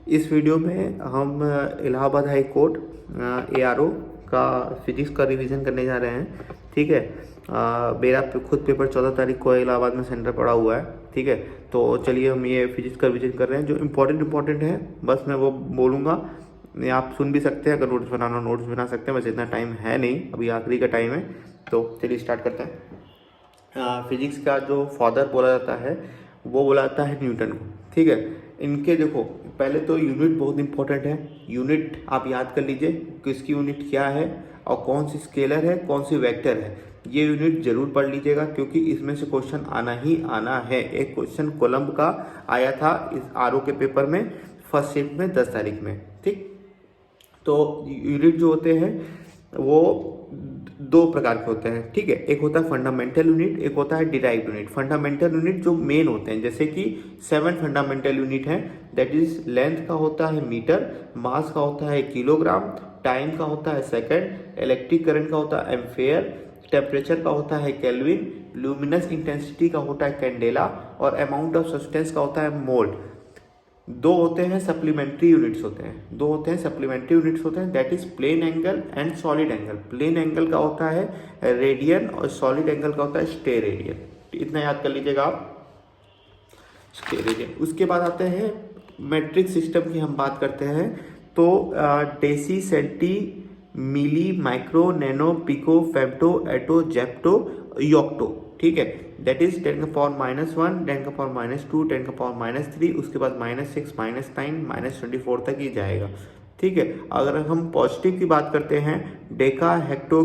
इस वीडियो में हम इलाहाबाद हाई कोर्ट ARO का फिजिक्स का रिवीजन करने जा रहे हैं। ठीक है। मेरा खुद पेपर 14 तारीख को इलाहाबाद में सेंटर पड़ा हुआ है। ठीक है। तो चलिए हम ये फिजिक्स का रिवीजन कर रहे हैं। जो इम्पोर्टेंट है बस मैं वो बोलूँगा, ये आप सुन भी सकते हैं। अगर नोट्स बनाना नोट्स बना सकते हैं, बस इतना टाइम है नहीं, अभी आखिरी का टाइम है। तो चलिए स्टार्ट करते हैं। फिजिक्स का जो फादर बोला जाता है वो बोला जाता है न्यूटन को। ठीक है। इनके देखो, पहले तो यूनिट बहुत इंपॉर्टेंट है। यूनिट आप याद कर लीजिए, किसकी यूनिट क्या है और कौन सी स्केलर है, कौन सी वेक्टर है। ये यूनिट जरूर पढ़ लीजिएगा क्योंकि इसमें से क्वेश्चन आना ही आना है। एक क्वेश्चन कोलम्ब का आया था इस RO के पेपर में, फर्स्ट शिफ्ट में 10 तारीख में। ठीक। तो यूनिट जो होते हैं वो दो प्रकार के होते हैं। ठीक है। एक होता है फंडामेंटल यूनिट, एक होता है डिराइव्ड यूनिट। फंडामेंटल यूनिट जो मेन होते हैं, जैसे कि 7 फंडामेंटल यूनिट हैं। दैट इज लेंथ का होता है मीटर, मास का होता है किलोग्राम, टाइम का होता है सेकंड, इलेक्ट्रिक करंट का होता है एम्पेयर, टेम्परेचर का होता है केल्विन, लुमिनस इंटेंसिटी का होता है कैंडेला और अमाउंट ऑफ सब्सटेंस का होता है मोल। दो होते हैं सप्लीमेंट्री यूनिट्स होते हैं, दो होते हैं सप्लीमेंट्री यूनिट्स होते हैं। That is plane angle and solid angle. Plane angle का होता है रेडियन और सॉलिड एंगल का होता है स्टेरेडियन। इतना याद कर लीजिएगा आप, स्टेरेडियन। उसके बाद आते हैं मैट्रिक सिस्टम की हम बात करते हैं तो डेसी, सेंटी, मिली, माइक्रो, नैनो, पिको, फेम्टो, एटो, जेप्टो, योक्टो। ठीक है। दैट इज 10 का पावर -1, 10 का पावर -2, 10 का पावर -3, उसके बाद -6, -9, -24 तक ही जाएगा। ठीक है। अगर हम पॉजिटिव की बात करते हैं, deca, hecto,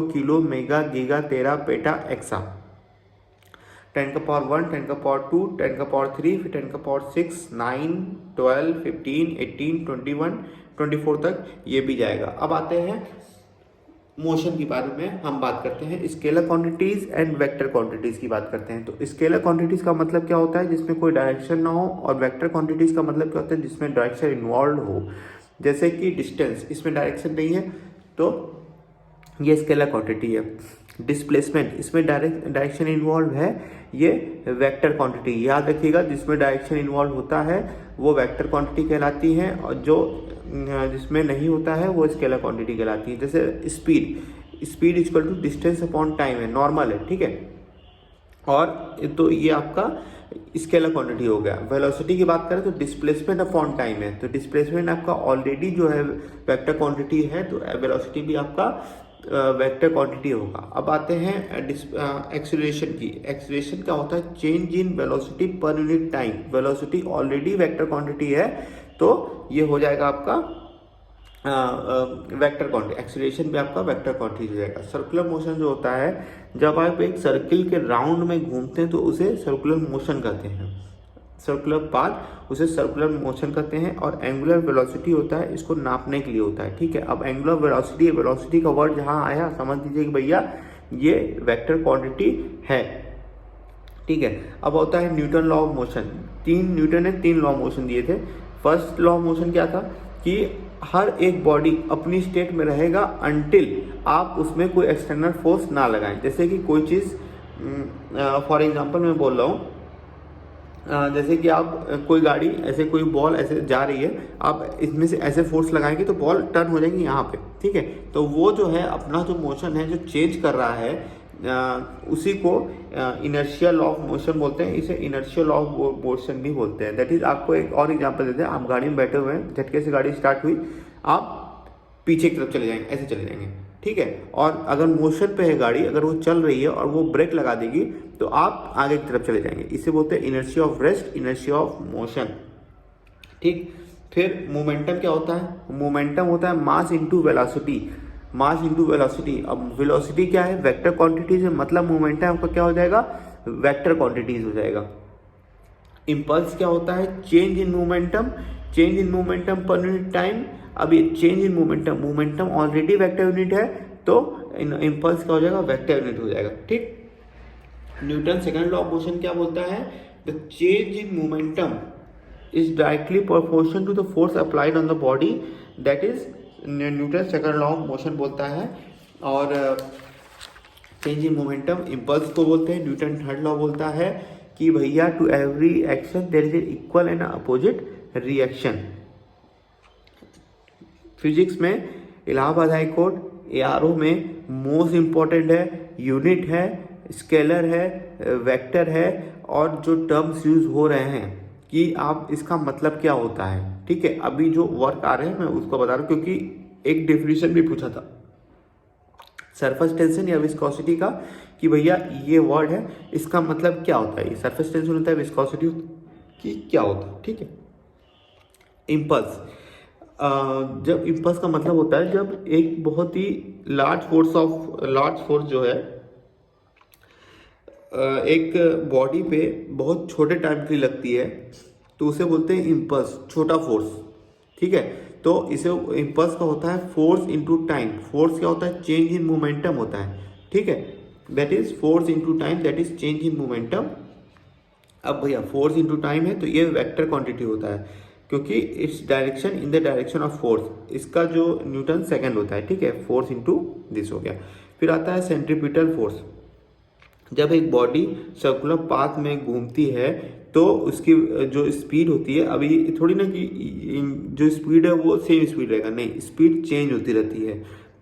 kilo, mega, giga, tera, peta, exa. 10 का पावर 1, 10 का पावर 2, 10 का पावर 3, फिर 10 का पावर 6, 9, 12, 15, 18, 21, 24 तक ये भी जाएगा। अब आते हैं मोशन के बारे में हम बात करते हैं। Scalar quantities and vector quantities की बात करते हैं। तो स्केलर क्वांटिटीज का मतलब क्या होता है, जिसमें कोई डायरेक्शन ना हो, और वेक्टर क्वांटिटीज का मतलब क्या होता है, जिसमें डायरेक्शन इन्वॉल्व हो। जैसे कि डिस्टेंस, इसमें डायरेक्शन नहीं है तो ये स्केलर क्वांटिटी है। डिस्प्लेसमेंट, इसमें डायरेक्शन इन्वॉल्व है, ये वेक्टर क्वांटिटी। याद रखिएगा, जिसमें डायरेक्शन इन्वॉल्व होता है वो वेक्टर क्वांटिटी कहलाती है, और जो जिसमें नहीं होता है वो स्केलर क्वांटिटी कहलाती है। जैसे speed equal to distance upon time है, नॉर्मल है। ठीक है। और तो ये आपका स्केलर क्वांटिटी हो गया। वेलोसिटी की बात करें तो डिस्प्लेसमेंट अपॉन टाइम है, तो डिस्प्लेसमेंट आपका ऑलरेडी जो है वेक्टर क्वांटिटी है, तो वेलोसिटी भी आपका वेक्टर क्वांटिटी होगा। अब आते हैं एक्सीलरेशन की। एक्सीलरेशन क्या होता है, change in velocity per unit time. Velocity already vector quantity है, तो ये हो जाएगा आपका वेक्टर क्वांटिटी। एक्सीलरेशन भी आपका वेक्टर क्वांटिटी हो जाएगा। सर्कुलर मोशन जो होता है, जब आप एक सर्किल के राउंड में घूमते हैं तो उसे सर्कुलर मोशन कहते हैं। सर्कुलर पाथ, उसे सर्कुलर मोशन कहते हैं। और एंगुलर वेलोसिटी होता है, इसको नापने के लिए होता है। ठीक है। अब एंगुलर वेलोसिटी, वेलोसिटी का वर्ड जहां आया समझ लीजिए कि भैया ये वेक्टर क्वांटिटी है। ठीक है। अब होता है Newton law of motion. Newton ने 3 लॉ ऑफ मोशन दिए थे। फर्स्ट लॉ ऑफ मोशन क्या था कि हर एक बॉडी अपनी स्टेट में रहेगा अनटिल आप उसमें कोई एक्सटर्नल फोर्स ना लगाएं। जैसे कि कोई चीज़, फॉर एग्जांपल मैं बोल रहा हूँ, जैसे कि आप कोई गाड़ी, ऐसे कोई बॉल ऐसे जा रही है, आप इसमें से ऐसे फोर्स लगाएंगे तो बॉल टर्न हो जाएगी यहाँ पे। ठीक है। तो वो जो है अपना जो मोशन है, जो चेंज कर रहा है, उसी को इनर्शियल लॉ ऑफ मोशन बोलते हैं। इसे इनर्शियल लॉ ऑफ मोशन भी बोलते हैं। दैट इज, आपको एक और एग्जांपल देते हैं। आप गाड़ी में बैठे हुए हैं, झटके से गाड़ी स्टार्ट हुई, आप पीछे की तरफ चले जाएंगे, ऐसे चले जाएंगे। ठीक है। और अगर मोशन पे है गाड़ी, अगर वो चल रही है और वो ब्रेक लगा देगी तो आप आगे की तरफ चले जाएंगे। इसे बोलते हैं inertia of rest, inertia of motion. ठीक। फिर मोमेंटम क्या होता है, मोमेंटम होता है mass into velocity. Mass into velocity. अब वेलोसिटी क्या है, वेक्टर क्वांटिटीज है, मतलब मोमेंटम आपका क्या हो जाएगा, वेक्टर क्वांटिटीज हो जाएगा। इम्पल्स क्या होता है, change in momentum, change in momentum per unit time. अब ये change in momentum, momentum already vector unit है, तो इम्पल्स क्या हो जाएगा, वेक्टर यूनिट हो जाएगा। ठीक। Newton second law of motion क्या बोलता है, the change in momentum is directly proportional to the force applied on the body. That is Newton second law of motion बोलता है। और चेंज इन मोमेंटम इम्पल्स को बोलते हैं। न्यूटन थर्ड लॉ बोलता है कि भैया to every action there is a equal and opposite reaction. Physics में इलाहाबाद हाई कोर्ट एआरओ में मोस्ट इम्पॉर्टेंट है, यूनिट है, स्केलर है, वेक्टर है, और जो टर्म्स यूज हो रहे हैं कि आप इसका मतलब क्या होता है। ठीक है, अभी जो वर्क आ रहे हैं मैं उसको बता रहा हूँ, क्योंकि एक डेफिनेशन भी पूछा था सरफेस टेंशन या विस्कोसिटी का कि भैया ये वर्ड है, इसका मतलब क्या होता है। ये सरफेस टेंशन होता है, विस्कोसिटी की क्या होता है। ठीक है, इम्पल्स, जब इम्पल्स का मतलब होता है जब एक बहुत ही लार्ज फोर्स जो है एक बॉडी पे बहुत छोटे टाइम के लिए लगती है, तो उसे बोलते हैं इम्पल्स, छोटा फोर्स। ठीक है, तो इसे इम्पल्स का होता है फोर्स इनटू टाइम। फोर्स क्या होता है, चेंज इन मोमेंटम होता है। ठीक है, that is force into time, that is change in momentum. अब भैया फोर्स इनटू टाइम है तो ये वेक्टर क्वांटिटी होता है, क्योंकि its direction in the direction of force. इसका जो न्यूटन सेकंड होता है। ठीक है, फोर्स इनटू दिस हो गया। फिर आता है सेंट्रीपिटल फोर्स। जब एक बॉडी सर्कुलर पाथ में घूमती है तो उसकी जो स्पीड होती है, अभी थोड़ी ना कि जो स्पीड है वो सेम स्पीड रहेगा, नहीं, स्पीड चेंज होती रहती है।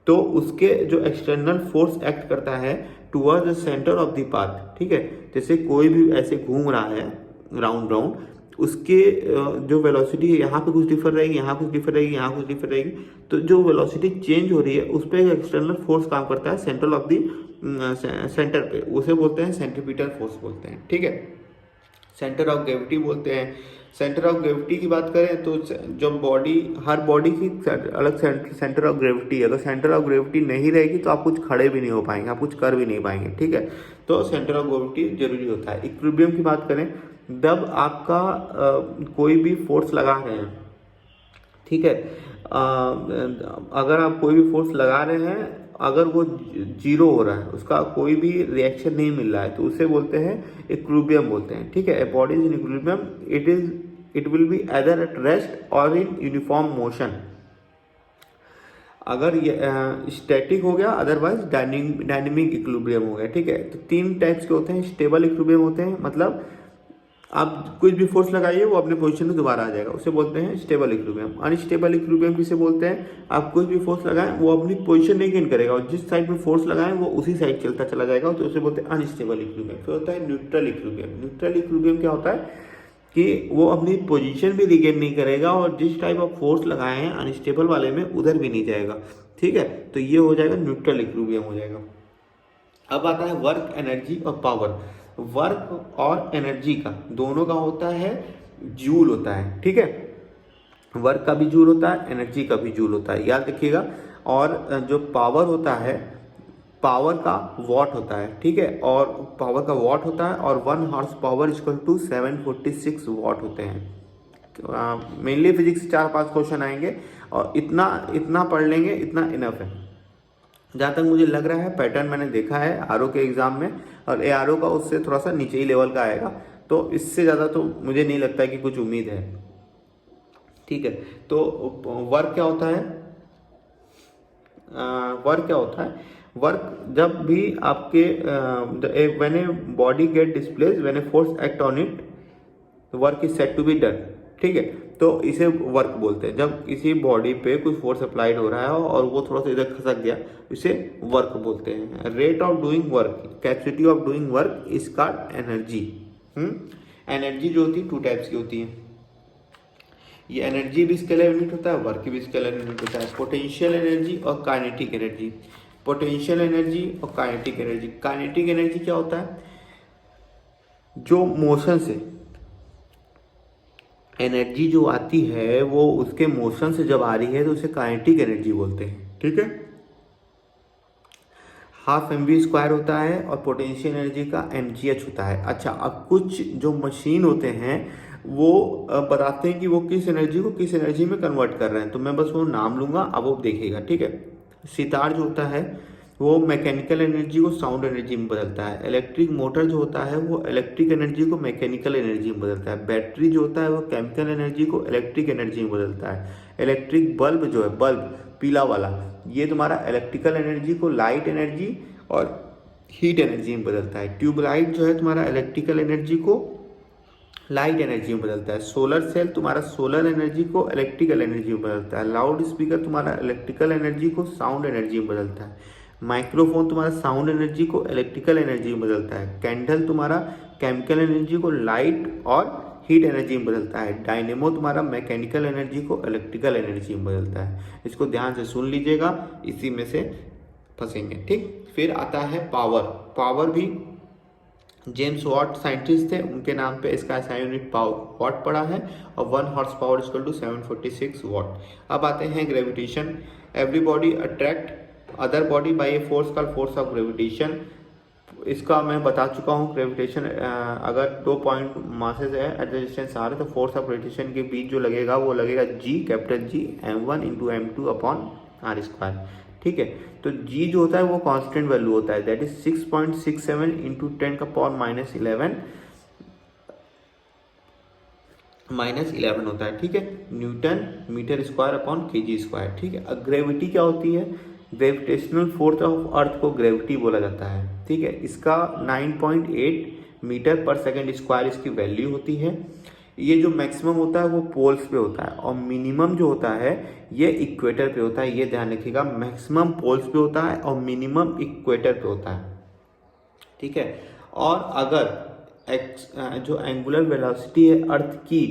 तो उसके जो एक्सटर्नल फोर्स एक्ट करता है towards the centre of the path. ठीक है, जैसे कोई भी ऐसे घूम रहा है राउंड राउंड, उसके जो वेलोसिटी है यहाँ पे कुछ डिफर रहेगी, यहाँ कुछ डिफर रहेगी, यहाँ कुछ डिफर रहेगी। तो जो वेलोसिटी चेंज हो रही है उस पर एक एक्सटर्नल फोर्स काम करता है सेंट्रल ऑफ द सेंटर पे, उसे बोलते हैं सेंट्रीपिटल फोर्स बोलते हैं। ठीक है, सेंटर ऑफ ग्रेविटी बोलते हैं। सेंटर ऑफ ग्रेविटी की बात करें तो जब बॉडी, हर बॉडी की अलग सेंटर ऑफ ग्रेविटी है। अगर सेंटर ऑफ ग्रेविटी नहीं रहेगी तो आप कुछ खड़े भी नहीं हो पाएंगे, आप कुछ कर भी नहीं पाएंगे। ठीक है, तो सेंटर ऑफ ग्रेविटी जरूरी होता है। इक्विलिब्रियम की बात करें, जब आपका कोई भी फोर्स लगा रहे हैं, ठीक है, अगर आप कोई भी फोर्स लगा रहे हैं, अगर वो जीरो हो रहा है, उसका कोई भी रिएक्शन नहीं मिल रहा है, तो उसे बोलते हैं इक्विलिब्रियम बोलते हैं। ठीक है, a body is in equilibrium, it will be either at rest और इन यूनिफॉर्म मोशन। अगर ये स्टैटिक हो गया, अदरवाइज डायनेमिक इक्विलिब्रियम हो गया। ठीक है, तो तीन टाइप्स के होते हैं। स्टेबल इक्विलिब्रियम होते हैं, मतलब आप कुछ भी फोर्स लगाइए वो अपने पोजीशन में दोबारा आ जाएगा, उसे बोलते हैं स्टेबल इक्विलिब्रियम। अनस्टेबल इक्विलिब्रियम किसे बोलते हैं, आप कुछ भी फोर्स लगाएं वो अपनी पोजीशन नहीं गेन करेगा, और जिस साइड में फोर्स लगाएं वो उसी साइड चलता चला जाएगा, तो उसे बोलते हैं अनस्टेबल इक्विलिब्रियम। फिर होता है न्यूट्रल इक्विलिब्रियम। न्यूट्रल इक्विलिब्रियम क्या होता है कि वो अपनी पोजीशन भी रिगेन नहीं करेगा, और जिस टाइप ऑफ फोर्स लगाए हैं अनस्टेबल वाले में उधर भी नहीं जाएगा। ठीक है, तो ये हो जाएगा न्यूट्रल इक्विलिब्रियम हो जाएगा। अब आता है वर्क, एनर्जी और पावर। वर्क और एनर्जी का दोनों का होता है जूल होता है। ठीक है, वर्क का भी जूल होता है, एनर्जी का भी जूल होता है, याद रखिएगा। और जो पावर होता है, पावर का वॉट होता है। ठीक है, और पावर का वॉट होता है, और 1 horse power equal to 746 watt होते हैं। मेनली फिजिक्स 4-5 क्वेश्चन आएंगे, और इतना पढ़ लेंगे, इतना इनफ है। जहाँ तक मुझे लग रहा है पैटर्न मैंने देखा है आरओ के एग्जाम में, और एआरओ का उससे थोड़ा सा नीचे ही लेवल का आएगा, तो इससे ज़्यादा तो मुझे नहीं लगता कि कुछ उम्मीद है। ठीक है, तो वर्क क्या होता है, वर्क जब भी आपके when a body get displace, when a force act on it, work is said to be done. ठीक है, तो इसे वर्क बोलते हैं। जब किसी बॉडी पे कुछ फोर्स अप्लाइड हो रहा है और वो थोड़ा सा इधर खसक गया, इसे वर्क बोलते हैं। Rate of doing work, capacity of doing work is called energy. Energy जो होती है 2 टाइप्स की होती है। ये एनर्जी भी स्केलर यूनिट होता है, वर्क भी स्केलर यूनिट होता है। पोटेंशियल एनर्जी और काइनेटिक एनर्जी। पोटेंशियल एनर्जी और काइनेटिक एनर्जी। काइनेटिक एनर्जी क्या होता है, जो मोशन से एनर्जी जो आती है वो उसके मोशन से जब आ रही है तो उसे काइनेटिक एनर्जी बोलते हैं। ठीक है, हाफ mv² होता है, और पोटेंशियल एनर्जी का mgh होता है। अच्छा, अब कुछ जो मशीन होते हैं वो बताते हैं कि वो किस एनर्जी को किस एनर्जी में कन्वर्ट कर रहे हैं, तो मैं बस वो नाम लूंगा, अब वो देखिएगा। ठीक है, सितार जो होता है वो मैकेनिकल एनर्जी को साउंड एनर्जी में बदलता है। इलेक्ट्रिक मोटर जो होता है वो इलेक्ट्रिक एनर्जी को मैकेनिकल एनर्जी में बदलता है। बैटरी जो होता है वो केमिकल एनर्जी को इलेक्ट्रिक एनर्जी में बदलता है। इलेक्ट्रिक बल्ब जो है, बल्ब पीला वाला, ये तुम्हारा इलेक्ट्रिकल एनर्जी को लाइट एनर्जी और हीट एनर्जी में बदलता है। ट्यूबलाइट जो है तुम्हारा इलेक्ट्रिकल एनर्जी को लाइट एनर्जी में बदलता है। सोलर सेल तुम्हारा सोलर एनर्जी को इलेक्ट्रिकल एनर्जी में बदलता है। लाउड स्पीकर तुम्हारा इलेक्ट्रिकल एनर्जी को साउंड एनर्जी में बदलता है। माइक्रोफोन तुम्हारा साउंड एनर्जी को इलेक्ट्रिकल एनर्जी में बदलता है। कैंडल तुम्हारा केमिकल एनर्जी को लाइट और हीट एनर्जी में बदलता है। डायनेमो तुम्हारा मैकेनिकल एनर्जी को इलेक्ट्रिकल एनर्जी में बदलता है। इसको ध्यान से सुन लीजिएगा, इसी में से फंसेंगे, ठीक। फिर आता है पावर। पावर भी जेम्स वॉट साइंटिस्ट थे, उनके नाम पे इसका SI यूनिट वॉट पड़ा है और 1 horse power equal to 746 watt. अब आते हैं gravitation. Every body attract other body by a force called force of gravitation. इसका मैं बता चुका हूँ। ग्रेविटेशन अगर 2 पॉइंट मासेस है एट द डिस्टेंस r तो फोर्स ऑफ ग्रेविटेशन के बीच जो लगेगा वो लगेगा G, capital G m1 into m2 upon r square, ठीक है। तो G जो होता है वो कांस्टेंट वैल्यू होता है, दैट इज 6.67 इंटू 10 का पावर -11 होता है, ठीक है। Newton metre square upon kg square, ठीक है। अब ग्रेविटी क्या होती है? ग्रेविटेशनल फोर्स ऑफ अर्थ को ग्रेविटी बोला जाता है, ठीक है। इसका 9.8 मीटर पर सेकेंड स्क्वायर इसकी वैल्यू होती है। ये जो मैक्सिमम होता है वो पोल्स पे होता है और मिनिमम जो होता है ये इक्वेटर पे होता है। ये ध्यान रखिएगा, मैक्सिमम पोल्स पे होता है और मिनिमम इक्वेटर पे होता है, ठीक है। और अगर जो एंगुलर वेलोसिटी है अर्थ की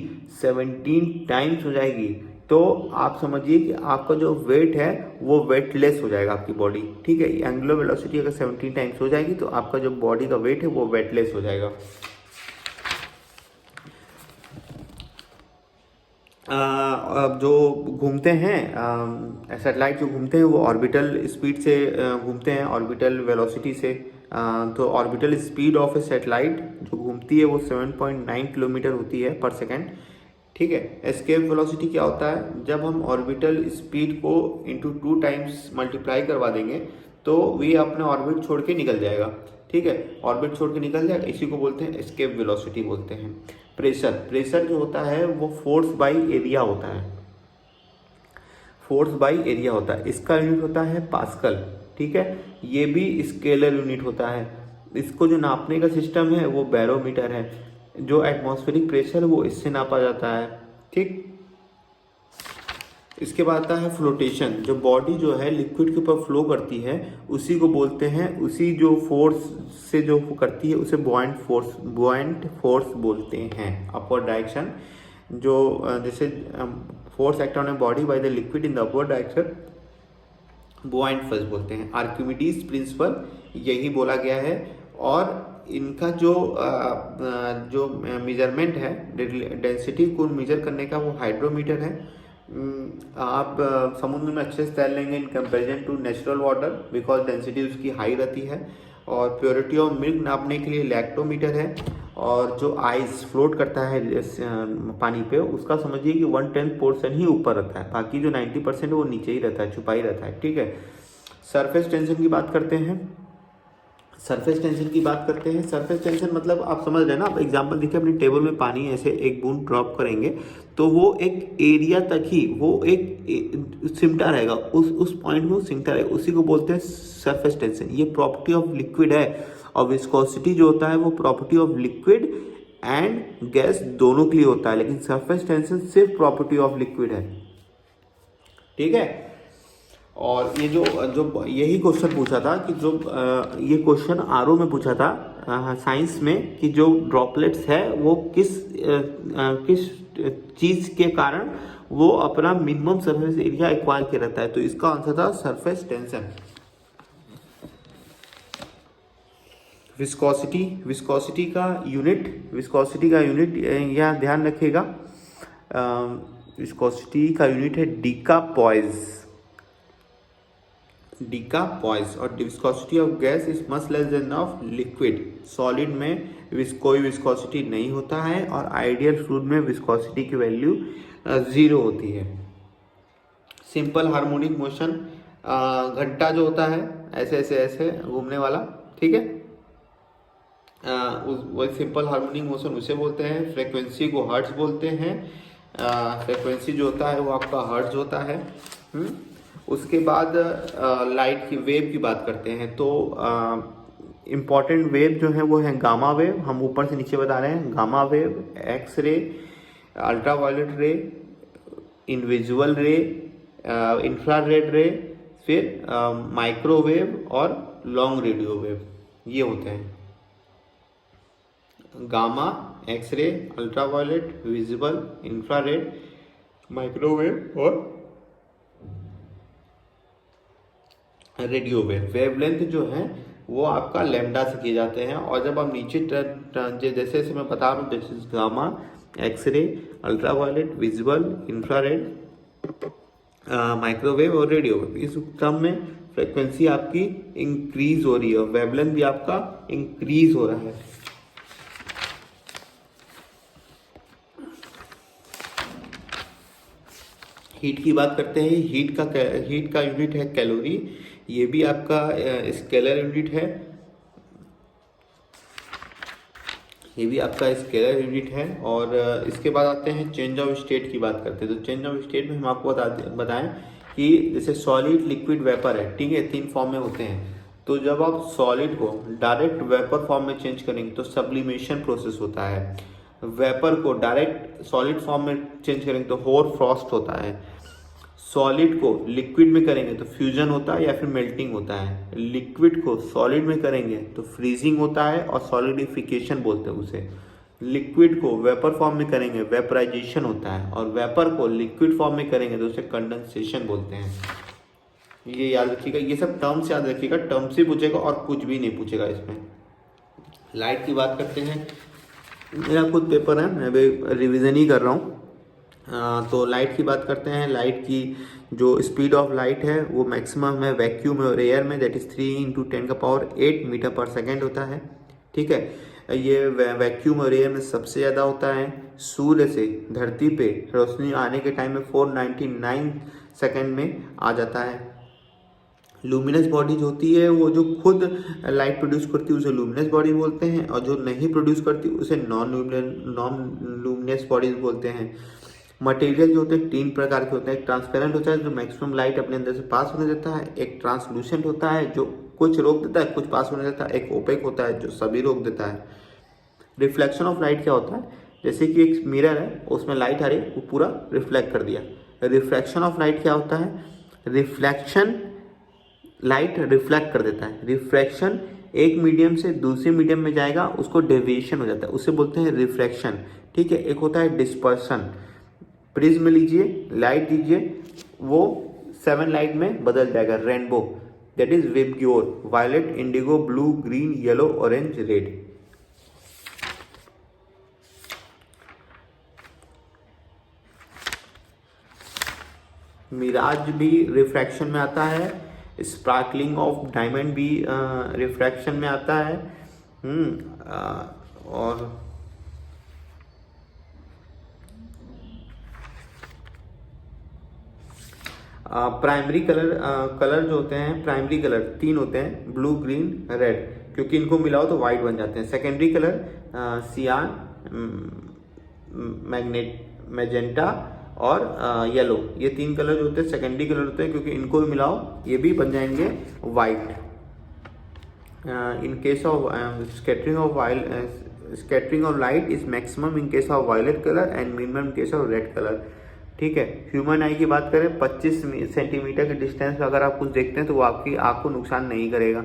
17 टाइम्स हो जाएगी तो आप समझिए कि आपका जो वेट है वो वेटलेस हो जाएगा आपकी बॉडी, ठीक है। एंगुलर वेलोसिटी अगर 17 टाइम्स हो जाएगी तो आपका जो बॉडी का वेट है वो वेटलेस हो जाएगा। अब जो घूमते हैं सैटेलाइट जो घूमते हैं वो ऑर्बिटल स्पीड से घूमते हैं, ऑर्बिटल वेलोसिटी से। तो orbital speed of A satellite जो घूमती है वो 7.9 किलोमीटर होती है पर सेकेंड, ठीक है। एस्केप वेलोसिटी क्या होता है? जब हम ऑर्बिटल स्पीड को इंटू 2 टाइम्स मल्टीप्लाई करवा देंगे तो ये अपने ऑर्बिट छोड़ के निकल जाएगा, ठीक है। ऑर्बिट छोड़ के निकल जाएगा, इसी को बोलते हैं एस्केप वेलोसिटी बोलते हैं। प्रेशर, प्रेशर जो होता है वो फोर्स बाई एरिया होता है, फोर्स बाई एरिया होता है। इसका यूनिट होता है पास्कल, ठीक है। ये भी स्केलर यूनिट होता है। इसको जो नापने का सिस्टम है वो बैरोमीटर है। जो एटमॉस्फेरिक प्रेशर वो इससे नापा जाता है, ठीक। इसके बाद आता है फ्लोटेशन। जो बॉडी जो है लिक्विड के ऊपर फ्लो करती है उसी को बोलते हैं, उसी जो फोर्स से जो करती है उसे बुआयंट फोर्स बोलते हैं। अपवर्ड डायरेक्शन जो जैसे force act on a body by the liquid in the upward direction buoyant force बोलते हैं। आर्किमिडीज प्रिंसिपल यही बोला गया है। और इनका जो मेजरमेंट है डेंसिटी को मेजर करने का वो हाइड्रोमीटर है। आप समुद्र में अच्छे से तैर लेंगे in comparison to natural water because density उसकी हाई रहती है। और प्योरिटी ऑफ मिल्क नापने के लिए लैक्टोमीटर है। और जो आइस फ्लोट करता है पानी पे उसका समझिए कि 1/10 ही ऊपर रहता है, बाकी जो 90% वो नीचे ही रहता है, छुपा ही रहता है, ठीक है। सरफेस टेंशन की बात करते हैं। सरफेस टेंशन मतलब आप समझ रहे हैं ना। आप एग्जांपल देखिए, अपनी टेबल में पानी ऐसे एक बूंद ड्रॉप करेंगे तो वो एक एरिया तक ही वो एक सिमटा रहेगा, उस पॉइंट में वो सिमटा रहेगा, उसी को बोलते हैं सरफेस टेंशन। ये प्रॉपर्टी ऑफ लिक्विड है। और विस्कोसिटी जो होता है वो property of liquid and gas दोनों के लिए होता है, लेकिन सरफेस टेंशन सिर्फ प्रॉपर्टी ऑफ लिक्विड है, ठीक है। और ये जो यही क्वेश्चन पूछा था कि जो ये क्वेश्चन आरओ में पूछा था साइंस में कि जो ड्रॉपलेट्स है वो किस चीज़ के कारण वो अपना मिनिमम सरफेस एरिया एक्वायर किया रहता है। तो इसका आंसर था सरफेस टेंशन। विस्कोसिटी का यूनिट यहाँ ध्यान रखिएगा। विस्कोसिटी का यूनिट है डिकापॉइस। और viscosity of gas is much less than of liquid. Solid में कोई विस्कोसिटी नहीं होता है और आइडियल फ्लूइड में विस्कोसिटी की वैल्यू 0 होती है। सिंपल हार्मोनिक मोशन, घंटा जो होता है ऐसे घूमने वाला, ठीक है, वो सिंपल हार्मोनिक मोशन उसे बोलते हैं। फ्रीक्वेंसी को हर्ट्ज बोलते हैं। फ्रीक्वेंसी जो होता है वो आपका हर्ट्ज होता है। उसके बाद लाइट की वेव की बात करते हैं। तो इम्पॉर्टेंट वेव जो है वो है गामा वेव, हम ऊपर से नीचे बता रहे हैं। Gamma wave, X ray, ultraviolet रे, इनविजिबल रे, इंफ्रारेड रे, फिर माइक्रोवेव और लॉन्ग रेडियो वेव, ये होते हैं। Gamma, X ray, ultraviolet, visible, infrared, microwave और रेडियो वेव। वेवलेंथ जो है वो आपका लैम्डा से किए जाते हैं। और जब आप नीचे जैसे जैसे मैं बता रहा हूँ, this is gamma, X ray, ultraviolet, visible, infrared, microwave और रेडियो वेव, इस क्रम में फ्रिक्वेंसी आपकी इंक्रीज हो रही है, वेवलेंथ भी आपका इंक्रीज हो रहा है। हीट की बात करते हैं। हीट का यूनिट है कैलोरी, ये भी आपका स्केलर यूनिट है, ये भी आपका स्केलर यूनिट है। और इसके बाद आते हैं चेंज ऑफ स्टेट की बात करते हैं। तो चेंज ऑफ स्टेट में हम आपको बताएं कि जैसे सॉलिड, लिक्विड, वेपर है, ठीक है, 3 फॉर्म में होते हैं। तो जब आप सॉलिड को डायरेक्ट वेपर फॉर्म में चेंज करेंगे तो सब्लिमेशन प्रोसेस होता है। वेपर को डायरेक्ट सॉलिड फॉर्म में चेंज करेंगे तो होर फ्रॉस्ट होता है। सॉलिड को लिक्विड में करेंगे तो फ्यूजन होता है या फिर मेल्टिंग होता है। लिक्विड को सॉलिड में करेंगे तो फ्रीजिंग होता है और सॉलिडिफिकेशन बोलते हैं उसे। लिक्विड को वेपर फॉर्म में करेंगे वेपराइजेशन होता है, और वेपर को लिक्विड फॉर्म में करेंगे तो उसे कंडेंसेशन बोलते हैं। ये याद रखिएगा, ये सब टर्म्स याद रखिएगा, टर्म से पूछेगा और कुछ भी नहीं पूछेगा इसमें। लाइट की बात करते हैं। मेरा खुद पेपर है, मैं भी रिविजन ही कर रहा हूँ। तो लाइट की बात करते हैं। लाइट की जो स्पीड ऑफ लाइट है वो मैक्सिमम है वैक्यूम और एयर में, दैट इज 3 × 10⁸ मीटर पर सेकेंड होता है, ठीक है। ये वैक्यूम और एयर में सबसे ज़्यादा होता है। सूर्य से धरती पे रोशनी आने के टाइम में 499 सेकेंड में आ जाता है। लुमिनस बॉडी जो होती है वो जो खुद लाइट प्रोड्यूस करती है उसे लुमिनस बॉडी बोलते हैं, और जो नहीं प्रोड्यूस करती उसे नॉन लुमिनस बॉडीज बोलते हैं। मटेरियल जो होते हैं 3 प्रकार के होते हैं। एक ट्रांसपेरेंट होता है जो मैक्सिमम लाइट अपने अंदर से पास होने देता है। एक ट्रांसलूसेंट होता है जो कुछ रोक देता है, कुछ पास होने देता है। एक ओपेक होता है जो सभी रोक देता है। रिफ्लेक्शन ऑफ लाइट क्या होता है, जैसे कि एक मिरर है उसमें लाइट आ रही है वो पूरा रिफ्लेक्ट कर दिया। रिफ्रैक्शन ऑफ लाइट क्या होता है, रिफ्लेक्शन लाइट रिफ्लेक्ट कर देता है। रिफ्रैक्शन एक मीडियम से दूसरे मीडियम में जाएगा, उसको डेविएशन हो जाता है, उसे बोलते हैं रिफ्रैक्शन, ठीक है। एक होता है डिस्पर्सन। प्रिज्म लीजिए, लाइट दीजिए, वो 7 लाइट में बदल जाएगा, rainbow, that is VIBGYOR, violet, indigo, blue, green, yellow, orange, red. Mirage भी रिफ्रैक्शन में आता है। स्पार्कलिंग ऑफ डायमंड भी रिफ्रैक्शन में आता है। और प्राइमरी कलर जो होते हैं, प्राइमरी कलर 3 होते हैं, ब्लू, ग्रीन, रेड, क्योंकि इनको मिलाओ तो वाइट बन जाते हैं। सेकेंडरी कलर सियान, मैजेंटा और येलो, ये 3 कलर जो होते हैं सेकेंडरी कलर होते हैं, क्योंकि इनको भी मिलाओ ये भी बन जाएंगे white. In case of scattering of light is maximum in case of violet colour and minimum in case of red colour, ठीक है। ह्यूमन आई की बात करें, 25 सेंटीमीटर के डिस्टेंस पे अगर आप कुछ देखते हैं तो वो आपकी आँख को नुकसान नहीं करेगा,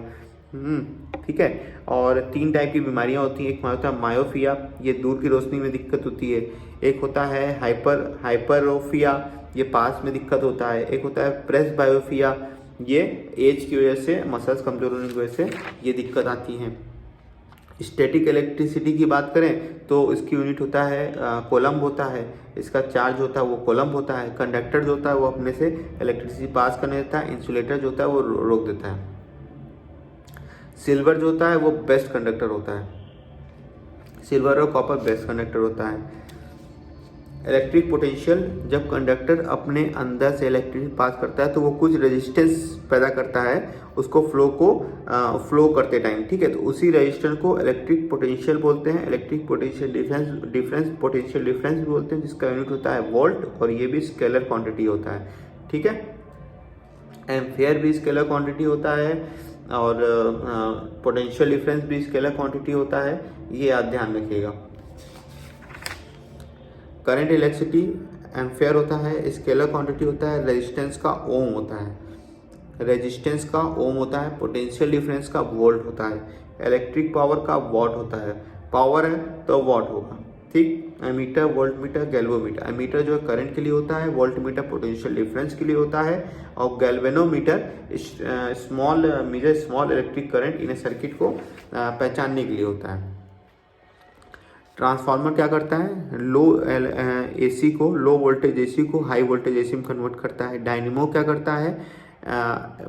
ठीक है। और 3 टाइप की बीमारियां होती हैं। एक होता है मायोफिया, ये दूर की रोशनी में दिक्कत होती है। एक होता है हाइपरोफिया, ये पास में दिक्कत होता है। एक होता है प्रेसबायोफिया, ये एज की वजह से, मसल्स कमजोर होने की वजह से ये दिक्कत आती है। स्टैटिक इलेक्ट्रिसिटी की बात करें तो इसकी यूनिट होता है कोलम्ब होता है, इसका चार्ज होता है वो कोलम्ब होता है। कंडक्टर जो होता है वो अपने से इलेक्ट्रिसिटी पास करने देता है। इंसुलेटर जो होता है वो रोक देता है। सिल्वर जो होता है वो बेस्ट कंडक्टर होता है। सिल्वर और कॉपर बेस्ट कंडक्टर होता है। इलेक्ट्रिक पोटेंशियल, जब कंडक्टर अपने अंदर से इलेक्ट्रिसिटी पास करता है तो वो कुछ रेजिस्टेंस पैदा करता है उसको फ्लो करते टाइम, ठीक है। तो उसी रेजिस्टेंस को इलेक्ट्रिक पोटेंशियल बोलते हैं। Electric potential difference potential difference भी बोलते हैं, जिसका यूनिट होता है वोल्ट, और ये भी स्केलर क्वांटिटी होता है, ठीक है। एम्पियर भी स्केलर क्वांटिटी होता है। और पोटेंशियल डिफरेंस भी स्केलर क्वांटिटी होता है, ये आप ध्यान रखिएगा। करंट इलेक्ट्रिसिटी एम्पेयर होता है, स्केलर क्वांटिटी होता है, रेजिस्टेंस का ओम होता है, रेजिस्टेंस का ओम होता है, पोटेंशियल डिफरेंस का वोल्ट होता है, इलेक्ट्रिक पावर का वॉट होता है, पावर है तो वॉट होगा, ठीक। Ammeter, voltmeter, galvanometer. Ammeter जो है करंट के लिए होता है, वोल्ट मीटर पोटेंशियल डिफरेंस के लिए होता है, और galvanometer small measure small electric current in circuit को पहचानने के लिए होता है। ट्रांसफार्मर क्या करता है, लो एसी को, लो वोल्टेज एसी को हाई वोल्टेज एसी में कन्वर्ट करता है। डायनेमो क्या करता है,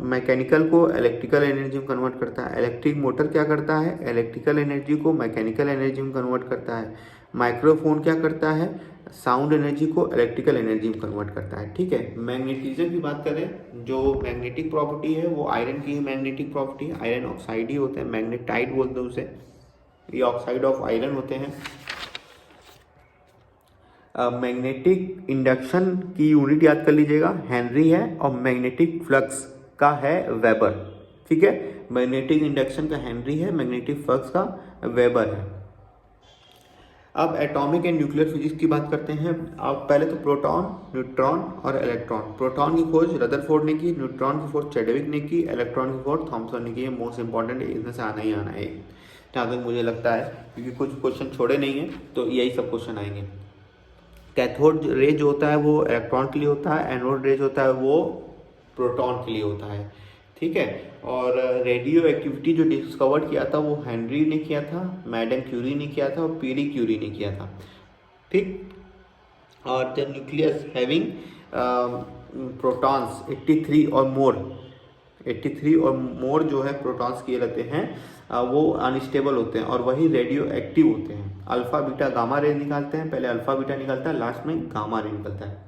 मैकेनिकल को इलेक्ट्रिकल एनर्जी में कन्वर्ट करता है। इलेक्ट्रिक मोटर क्या करता है, इलेक्ट्रिकल एनर्जी को मैकेनिकल एनर्जी में कन्वर्ट करता है। माइक्रोफोन क्या करता है, साउंड एनर्जी को इलेक्ट्रिकल एनर्जी में कन्वर्ट करता है, ठीक है। मैग्नेटिज्म की बात करें, जो मैग्नेटिक प्रॉपर्टी है वो आयरन की ही मैग्नेटिक प्रॉपर्टी है, आयरन ऑक्साइड ही होते हैं, मैग्नेटाइट बोलते हैं उसे, ये ऑक्साइड ऑफ आयरन होते हैं। मैग्नेटिक इंडक्शन की यूनिट याद कर लीजिएगा, हेनरी है, और मैग्नेटिक फ्लक्स का है वेबर, ठीक है। मैग्नेटिक इंडक्शन का हेनरी है, मैग्नेटिक फ्लक्स का वेबर है। अब एटॉमिक एंड न्यूक्लियर फिजिक्स की बात करते हैं। अब पहले तो प्रोटॉन, न्यूट्रॉन और इलेक्ट्रॉन। प्रोटॉन की खोज रदरफोर्ड ने की, न्यूट्रॉन की खोज चैडविक ने की, इलेक्ट्रॉन की खोज थॉमसन ने की। ये मोस्ट इंपॉर्टेंट है, इसमें से आना ही आना है जहाँ तक मुझे लगता है, क्योंकि कुछ क्वेश्चन छोड़े नहीं हैं तो यही सब क्वेश्चन आएंगे। कैथोड रे जो होता है वो इलेक्ट्रॉन के लिए होता है, एनोड रे जो होता है वो प्रोटॉन के लिए होता है, ठीक है। और रेडियो एक्टिविटी जो डिस्कवर किया था वो हेनरी ने किया था, मैडम क्यूरी ने किया था, और पीरी क्यूरी ने किया था, ठीक। और द न्यूक्लियस हैविंग प्रोटॉन्स 83 और मोर जो है प्रोटॉन्स किए रहते हैं, वो अनस्टेबल होते हैं और वही रेडियो एक्टिव होते हैं। अल्फा बीटा गामा रे निकालते हैं, पहले अल्फा बीटा निकलता है, लास्ट में गामा रे निकलता है।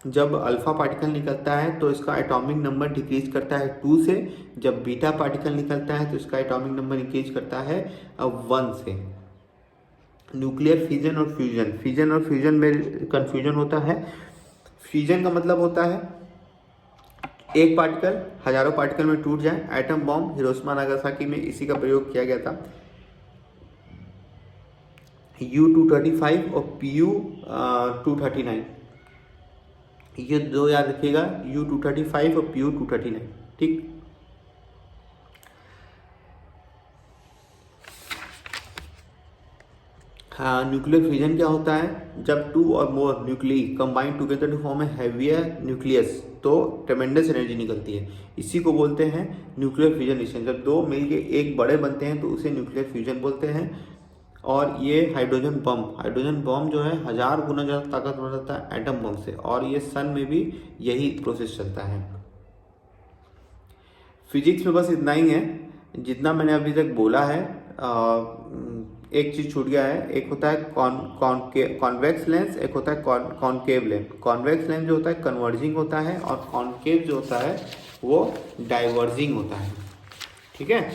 जब अल्फा पार्टिकल निकलता है तो इसका एटॉमिक नंबर डिक्रीज करता है 2 से, जब बीटा पार्टिकल निकलता है तो इसका एटॉमिक नंबर इंक्रीज करता है 1 से। न्यूक्लियर फिजन और फ्यूजन, फिजन और फ्यूजन में कंफ्यूजन होता है। फ्यूजन का मतलब होता है एक पार्टिकल हजारों पार्टिकल में टूट जाए। एटम बॉम्ब हिरोशिमा नागासाकी में इसी का प्रयोग किया गया था। U-235 और Pu-239, ये दो याद रखिएगा, U-235 और Pu-239, ठीक। हाँ, न्यूक्लियर फिजन क्या होता है, जब 2 और more nuclei combine together to form a heavier nucleus तो ट्रेमेंडस एनर्जी निकलती है, इसी को बोलते हैं न्यूक्लियर फिजन रिएक्शन। जब दो मिलके एक बड़े बनते हैं तो उसे न्यूक्लियर फ्यूजन बोलते हैं। और ये हाइड्रोजन बम जो है 1000 गुना ज़्यादा ताकतवर होता है एटम बम से, और ये सन में भी यही प्रोसेस चलता है। फिजिक्स में बस इतना ही है जितना मैंने अभी तक बोला है। एक चीज़ छूट गया है, एक होता है कॉन्वेक्स लेंस, एक होता है कॉनकेव लेंस। कॉन्वेक्स लेंस जो होता है कन्वर्जिंग होता है, और कॉनकेव जो होता है वो डाइवर्जिंग होता है, ठीक है।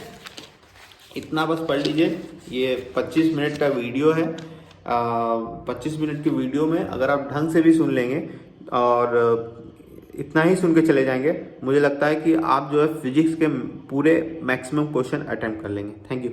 इतना बस पढ़ लीजिए। ये 25 मिनट का वीडियो है। 25 मिनट की वीडियो में अगर आप ढंग से भी सुन लेंगे और इतना ही सुन के चले जाएंगे, मुझे लगता है कि आप जो है फिजिक्स के पूरे मैक्सिमम क्वेश्चन अटेम्प्ट कर लेंगे। Thank you.